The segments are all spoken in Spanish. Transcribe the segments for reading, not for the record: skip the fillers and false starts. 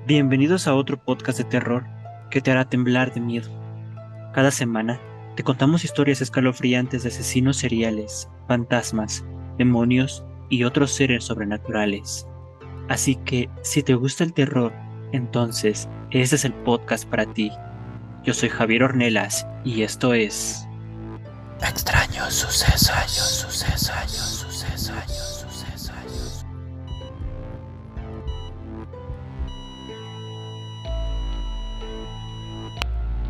Bienvenidos a otro podcast de terror que te hará temblar de miedo. Cada semana te contamos historias escalofriantes de asesinos seriales, fantasmas, demonios y otros seres sobrenaturales. Así que si te gusta el terror, entonces este es el podcast para ti. Yo soy Javier Ornelas y esto es Extraños Sucesos.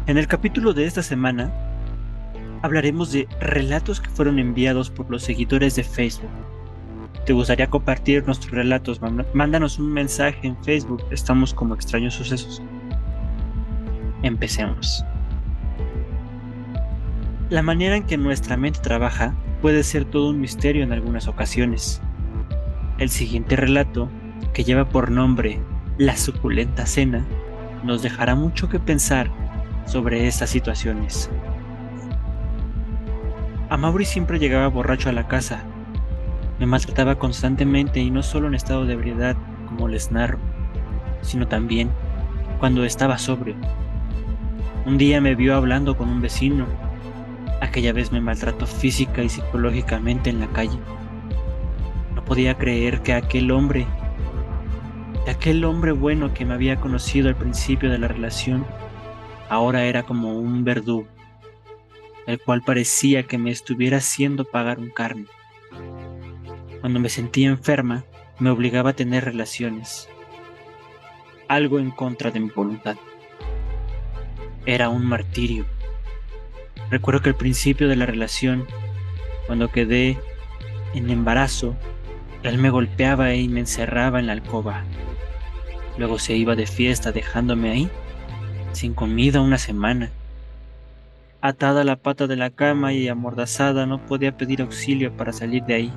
En el capítulo de esta semana hablaremos de relatos que fueron enviados por los seguidores de Facebook. ¿Te gustaría compartir nuestros relatos? Mándanos un mensaje en Facebook, estamos como Extraños Sucesos. Empecemos. La manera en que nuestra mente trabaja puede ser todo un misterio en algunas ocasiones. El siguiente relato, que lleva por nombre La Suculenta Cena, nos dejará mucho que pensar sobre estas situaciones. Amaury siempre llegaba borracho a la casa. Me maltrataba constantemente y no solo en estado de ebriedad, como les narro, sino también cuando estaba sobrio. Un día me vio hablando con un vecino. Aquella vez me maltrató física y psicológicamente en la calle. No podía creer que aquel hombre bueno que me había conocido al principio de la relación, ahora era como un verdugo, el cual parecía que me estuviera haciendo pagar un karma. Cuando me sentía enferma, me obligaba a tener relaciones, algo en contra de mi voluntad. Era un martirio. Recuerdo que al principio de la relación, cuando quedé en embarazo, él me golpeaba y me encerraba en la alcoba. Luego se iba de fiesta dejándome ahí, sin comida una semana. Atada a la pata de la cama y amordazada, no podía pedir auxilio para salir de ahí.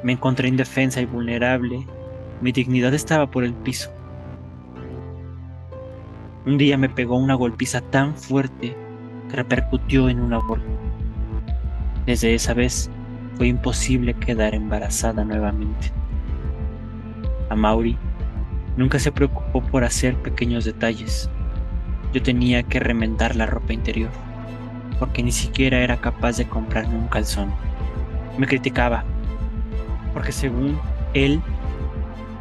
Me encontré indefensa y vulnerable. Mi dignidad estaba por el piso. Un día me pegó una golpiza tan fuerte que repercutió en un aborto. Desde esa vez fue imposible quedar embarazada nuevamente. Amaury nunca se preocupó por hacer pequeños detalles. Yo tenía que remendar la ropa interior, porque ni siquiera era capaz de comprarme un calzón. Me criticaba, porque según él,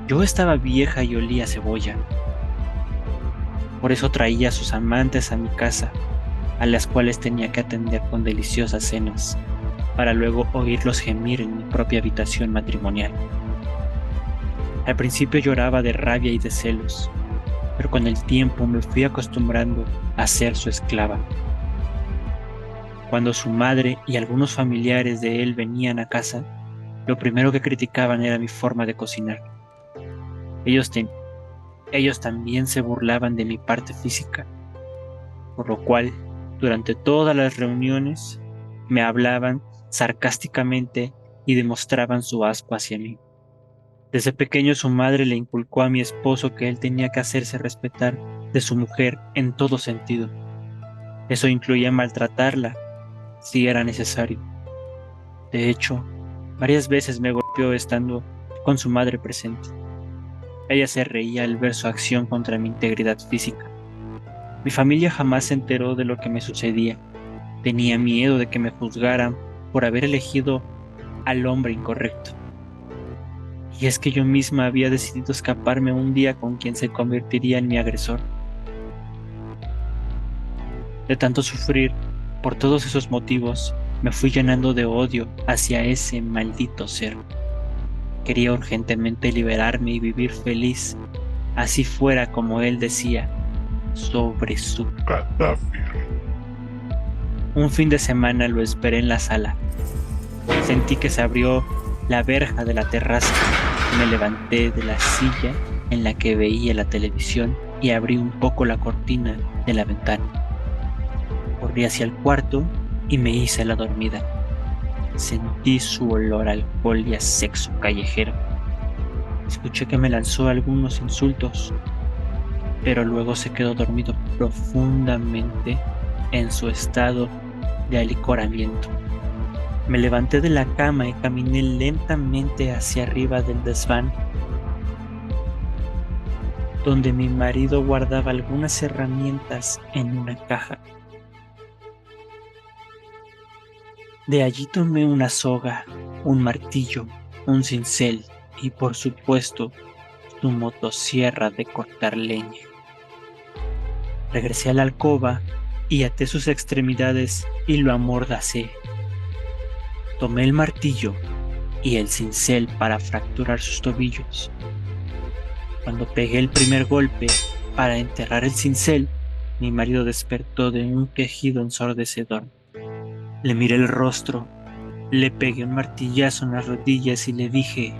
yo estaba vieja y olía a cebolla. Por eso traía a sus amantes a mi casa, a las cuales tenía que atender con deliciosas cenas, para luego oírlos gemir en mi propia habitación matrimonial. Al principio lloraba de rabia y de celos, pero con el tiempo me fui acostumbrando a ser su esclava. Cuando su madre y algunos familiares de él venían a casa, lo primero que criticaban era mi forma de cocinar. Ellos también se burlaban de mi parte física, por lo cual, durante todas las reuniones, me hablaban sarcásticamente y demostraban su asco hacia mí. Desde pequeño su madre le inculcó a mi esposo que él tenía que hacerse respetar de su mujer en todo sentido. Eso incluía maltratarla, si era necesario. De hecho, varias veces me golpeó estando con su madre presente. Ella se reía al ver su acción contra mi integridad física. Mi familia jamás se enteró de lo que me sucedía. Tenía miedo de que me juzgaran por haber elegido al hombre incorrecto. Y es que yo misma había decidido escaparme un día con quien se convertiría en mi agresor. De tanto sufrir por todos esos motivos, me fui llenando de odio hacia ese maldito ser. Quería urgentemente liberarme y vivir feliz, así fuera como él decía, sobre su cadáver. Un fin de semana lo esperé en la sala. Sentí que se abrió la verja de la terraza. Me levanté de la silla en la que veía la televisión y abrí un poco la cortina de la ventana. Corrí hacia el cuarto y me hice la dormida. Sentí su olor a alcohol y a sexo callejero. Escuché que me lanzó algunos insultos, pero luego se quedó dormido profundamente en su estado de alicoramiento. Me levanté de la cama y caminé lentamente hacia arriba del desván. donde mi marido guardaba algunas herramientas en una caja. De allí tomé una soga, un martillo, un cincel y, por supuesto, su motosierra de cortar leña. Regresé a la alcoba y até sus extremidades y lo amordacé. Tomé el martillo y el cincel para fracturar sus tobillos. Cuando pegué el primer golpe para enterrar el cincel, mi marido despertó de un quejido ensordecedor. Le miré el rostro, le pegué un martillazo en las rodillas y le dije: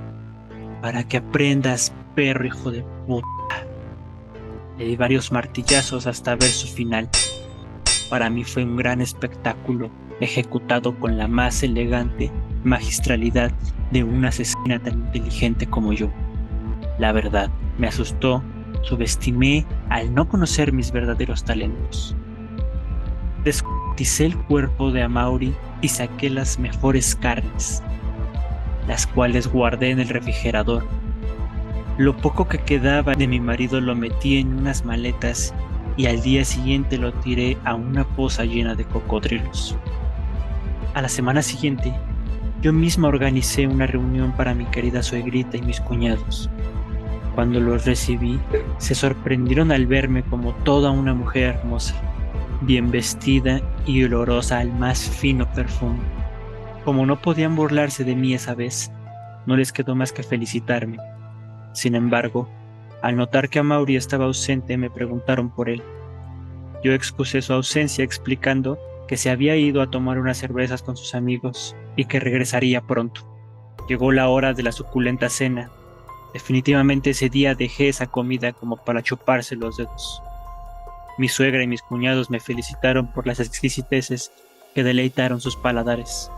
para que aprendas, perro hijo de puta. Le di varios martillazos hasta ver su final. Para mí fue un gran espectáculo, ejecutado con la más elegante magistralidad de una asesina tan inteligente como yo. La verdad, me asustó, subestimé al no conocer mis verdaderos talentos. Descuarticé el cuerpo de Amaury y saqué las mejores carnes, las cuales guardé en el refrigerador. Lo poco que quedaba de mi marido lo metí en unas maletas y al día siguiente lo tiré a una poza llena de cocodrilos. A la semana siguiente, yo misma organicé una reunión para mi querida suegrita y mis cuñados. Cuando los recibí, se sorprendieron al verme como toda una mujer hermosa, bien vestida y olorosa al más fino perfume. Como no podían burlarse de mí esa vez, no les quedó más que felicitarme. Sin embargo, al notar que Amaury estaba ausente, me preguntaron por él. Yo excusé su ausencia explicando que se había ido a tomar unas cervezas con sus amigos y que regresaría pronto. Llegó la hora de la suculenta cena. Definitivamente ese día dejé esa comida como para chuparse los dedos. Mi suegra y mis cuñados me felicitaron por las exquisiteces que deleitaron sus paladares.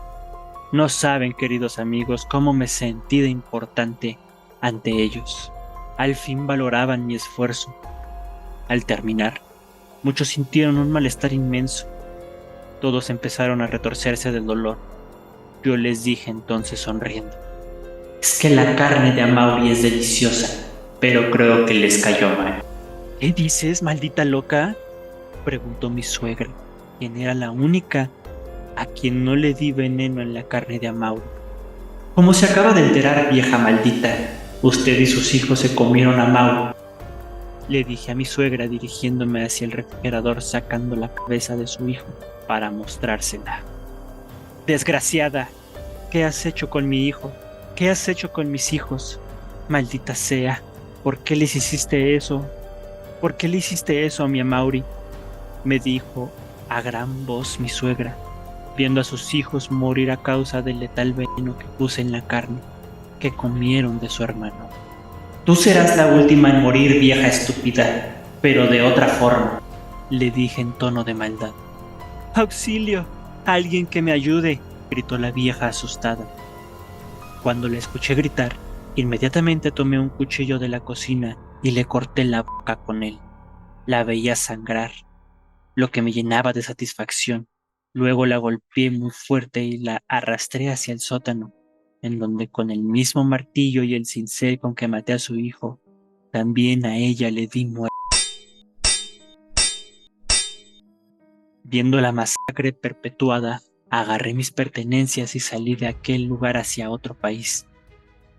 No saben, queridos amigos, cómo me sentí de importante ante ellos. Al fin valoraban mi esfuerzo. Al terminar, muchos sintieron un malestar inmenso. Todos empezaron a retorcerse del dolor. Yo les dije entonces sonriendo: es que la carne de Amaury es deliciosa, pero creo que les cayó mal. ¿Qué dices, maldita loca?, preguntó mi suegra, quien era la única a quien no le di veneno en la carne de Amaury. Como se acaba de enterar, vieja maldita, usted y sus hijos se comieron a Amaury, le dije a mi suegra dirigiéndome hacia el refrigerador, sacando la cabeza de su hijo para mostrársela. Desgraciada, ¿qué has hecho con mi hijo? ¿Qué has hecho con mis hijos? Maldita sea, ¿por qué les hiciste eso? ¿Por qué le hiciste eso a mi Amaury?, me dijo a gran voz mi suegra, viendo a sus hijos morir a causa del letal veneno que puse en la carne que comieron de su hermano. Tú serás la última en morir, vieja estúpida, pero de otra forma, le dije en tono de maldad. ¡Auxilio! ¡Alguien que me ayude!, gritó la vieja asustada. Cuando la escuché gritar, inmediatamente tomé un cuchillo de la cocina y le corté la boca con él. La veía sangrar, lo que me llenaba de satisfacción. Luego la golpeé muy fuerte y la arrastré hacia el sótano, en donde con el mismo martillo y el cincel con que maté a su hijo, también a ella le di muerte. Viendo la masacre perpetuada, agarré mis pertenencias y salí de aquel lugar hacia otro país,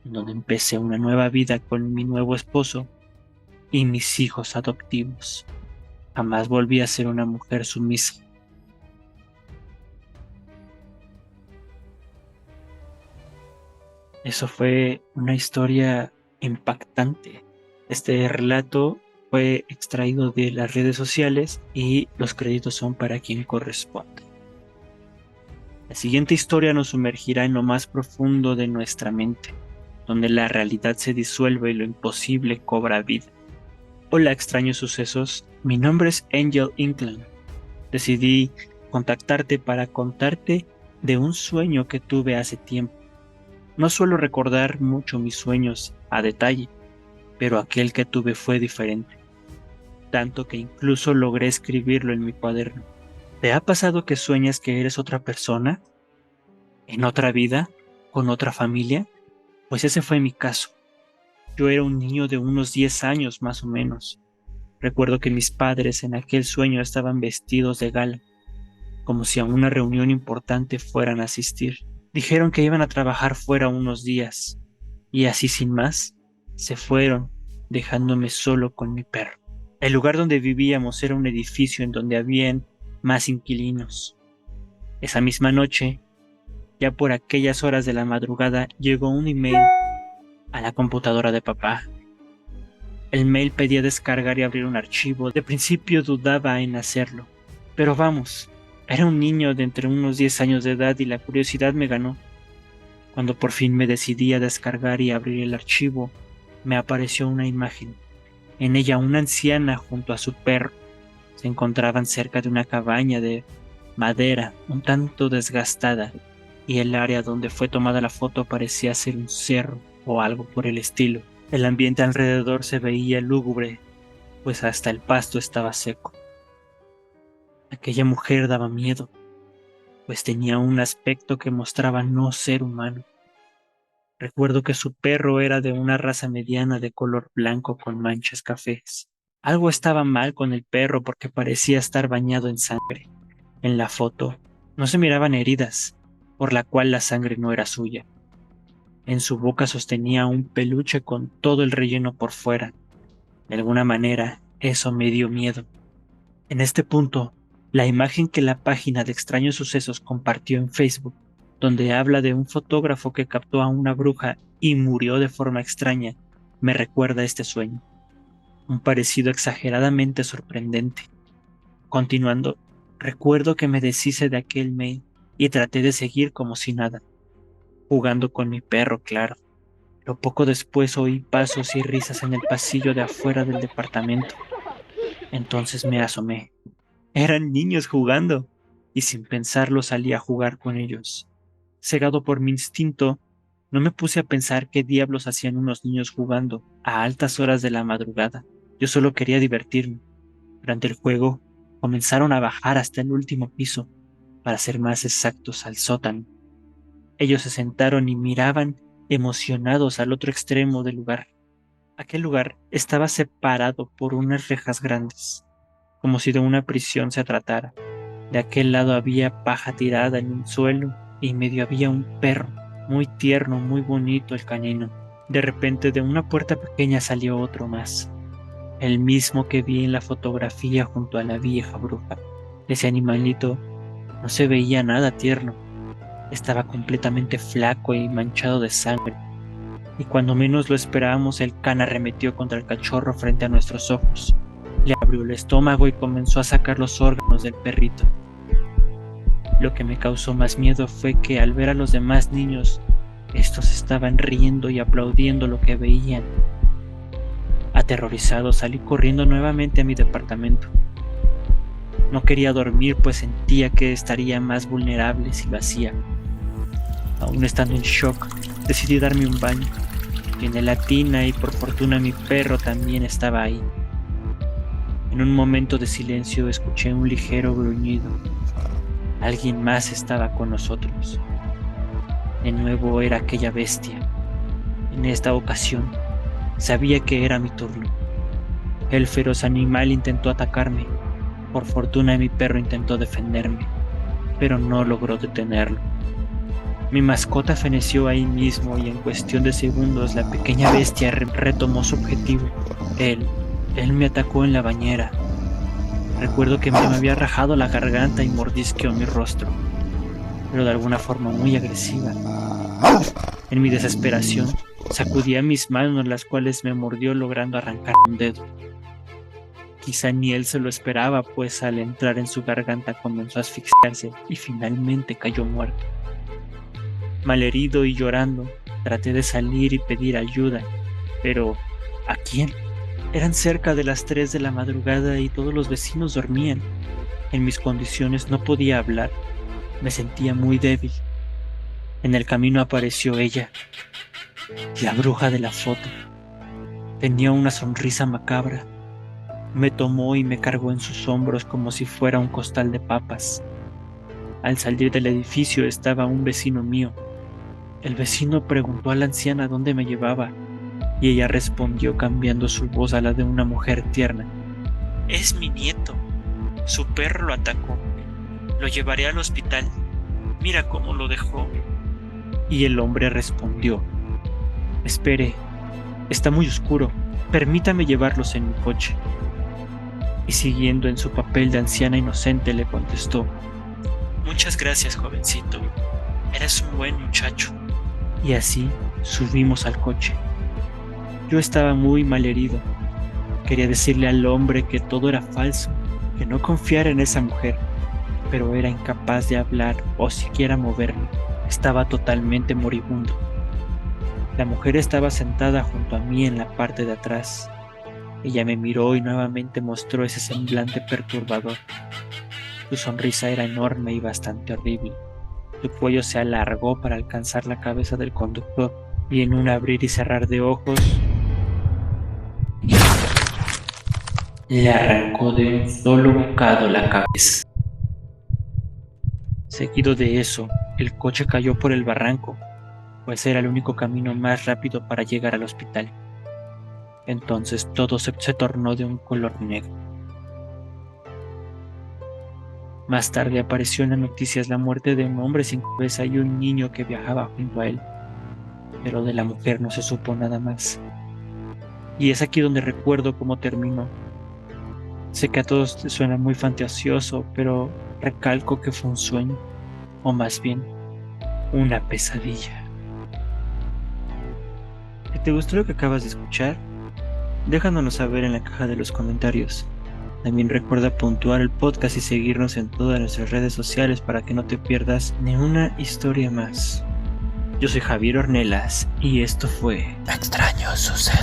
en donde empecé una nueva vida con mi nuevo esposo y mis hijos adoptivos. Jamás volví a ser una mujer sumisa. Eso fue una historia impactante. Este relato fue extraído de las redes sociales y los créditos son para quien corresponde. La siguiente historia nos sumergirá en lo más profundo de nuestra mente, donde la realidad se disuelve y lo imposible cobra vida. Hola, extraños sucesos. Mi nombre es Angel Inclán. Decidí contactarte para contarte de un sueño que tuve hace tiempo. No suelo recordar mucho mis sueños a detalle, pero aquel que tuve fue diferente, tanto que incluso logré escribirlo en mi cuaderno. ¿Te ha pasado que sueñas que eres otra persona? ¿En otra vida? ¿Con otra familia? Pues ese fue mi caso. Yo era un niño de unos 10 años más o menos. Recuerdo que mis padres en aquel sueño estaban vestidos de gala, como si a una reunión importante fueran a asistir. Dijeron que iban a trabajar fuera unos días, y así sin más, se fueron, dejándome solo con mi perro. El lugar donde vivíamos era un edificio en donde habían más inquilinos. Esa misma noche, ya por aquellas horas de la madrugada, llegó un email a la computadora de papá. El mail pedía descargar y abrir un archivo. De principio dudaba en hacerlo, pero vamos, era un niño de entre unos 10 años de edad y la curiosidad me ganó. Cuando por fin me decidí a descargar y abrir el archivo, me apareció una imagen. En ella una anciana junto a su perro se encontraban cerca de una cabaña de madera un tanto desgastada, y el área donde fue tomada la foto parecía ser un cerro o algo por el estilo. El ambiente alrededor se veía lúgubre, pues hasta el pasto estaba seco. Aquella mujer daba miedo, pues tenía un aspecto que mostraba no ser humano. Recuerdo que su perro era de una raza mediana de color blanco con manchas cafés. Algo estaba mal con el perro porque parecía estar bañado en sangre. En la foto no se miraban heridas, por la cual la sangre no era suya. En su boca sostenía un peluche con todo el relleno por fuera. De alguna manera, eso me dio miedo. En este punto, la imagen que la página de Extraños Sucesos compartió en Facebook, donde habla de un fotógrafo que captó a una bruja y murió de forma extraña, me recuerda a este sueño. Un parecido exageradamente sorprendente. Continuando, recuerdo que me deshice de aquel mail y traté de seguir como si nada, jugando con mi perro, claro. Pero poco después oí pasos y risas en el pasillo de afuera del departamento. Entonces me asomé. Eran niños jugando, y sin pensarlo salí a jugar con ellos. Cegado por mi instinto, no me puse a pensar qué diablos hacían unos niños jugando a altas horas de la madrugada. Yo solo quería divertirme. Durante el juego, comenzaron a bajar hasta el último piso, para ser más exactos, al sótano. Ellos se sentaron y miraban emocionados al otro extremo del lugar. Aquel lugar estaba separado por unas rejas grandes, como si de una prisión se tratara. De aquel lado había paja tirada en el suelo y en medio había un perro, muy tierno, muy bonito el canino. De repente de una puerta pequeña salió otro más, el mismo que vi en la fotografía junto a la vieja bruja. Ese animalito no se veía nada tierno, estaba completamente flaco y manchado de sangre, y cuando menos lo esperábamos el can arremetió contra el cachorro frente a nuestros ojos. Le abrió el estómago y comenzó a sacar los órganos del perrito. Lo que me causó más miedo fue que al ver a los demás niños, estos estaban riendo y aplaudiendo lo que veían. Aterrorizado salí corriendo nuevamente a mi departamento. No quería dormir, pues sentía que estaría más vulnerable si lo hacía. Aún estando en shock, decidí darme un baño. Llené la tina y por fortuna mi perro también estaba ahí. En un momento de silencio escuché un ligero gruñido. Alguien más estaba con nosotros. De nuevo era aquella bestia. En esta ocasión, sabía que era mi turno. El feroz animal intentó atacarme. Por fortuna mi perro intentó defenderme, pero no logró detenerlo. Mi mascota feneció ahí mismo y en cuestión de segundos la pequeña bestia retomó su objetivo. Él me atacó en la bañera. Recuerdo que me había rajado la garganta y mordisqueó mi rostro, pero de alguna forma muy agresiva. En mi desesperación, sacudía mis manos, las cuales me mordió logrando arrancar un dedo. Quizá ni él se lo esperaba, pues al entrar en su garganta comenzó a asfixiarse y finalmente cayó muerto. Malherido y llorando, traté de salir y pedir ayuda, pero ¿a quién? Eran cerca de las 3 de la madrugada y todos los vecinos dormían. En mis condiciones no podía hablar, me sentía muy débil. En el camino apareció ella, la bruja de la foto. Tenía una sonrisa macabra. Me tomó y me cargó en sus hombros como si fuera un costal de papas. Al salir del edificio estaba un vecino mío. El vecino preguntó a la anciana dónde me llevaba. y ella respondió cambiando su voz a la de una mujer tierna. Es mi nieto. Su perro lo atacó. Lo llevaré al hospital. Mira cómo lo dejó. Y el hombre respondió, espere, está muy oscuro. Permítame llevarlos en mi coche. Y siguiendo en su papel de anciana inocente le contestó, muchas gracias, jovencito. Eres un buen muchacho. Y así subimos al coche. Yo estaba muy malherido. Quería decirle al hombre que todo era falso, que no confiara en esa mujer, pero era incapaz de hablar o siquiera moverme. Estaba totalmente moribundo. La mujer estaba sentada junto a mí en la parte de atrás. Ella me miró y nuevamente mostró ese semblante perturbador. Su sonrisa era enorme y bastante horrible. Su cuello se alargó para alcanzar la cabeza del conductor y en un abrir y cerrar de ojos le arrancó de un solo bocado la cabeza. Seguido de eso, el coche cayó por el barranco, pues era el único camino más rápido para llegar al hospital. Entonces todo se tornó de un color negro. Más tarde apareció en las noticias la muerte de un hombre sin cabeza y un niño que viajaba junto a él, pero de la mujer no se supo nada más. Y es aquí donde recuerdo cómo terminó. Sé que a todos les suena muy fantasioso, pero recalco que fue un sueño, o más bien, una pesadilla. Si te gustó lo que acabas de escuchar, déjanoslo saber en la caja de los comentarios. También recuerda puntuar el podcast y seguirnos en todas nuestras redes sociales para que no te pierdas ni una historia más. Yo soy Javier Ornelas y esto fue Extraños Sucesos.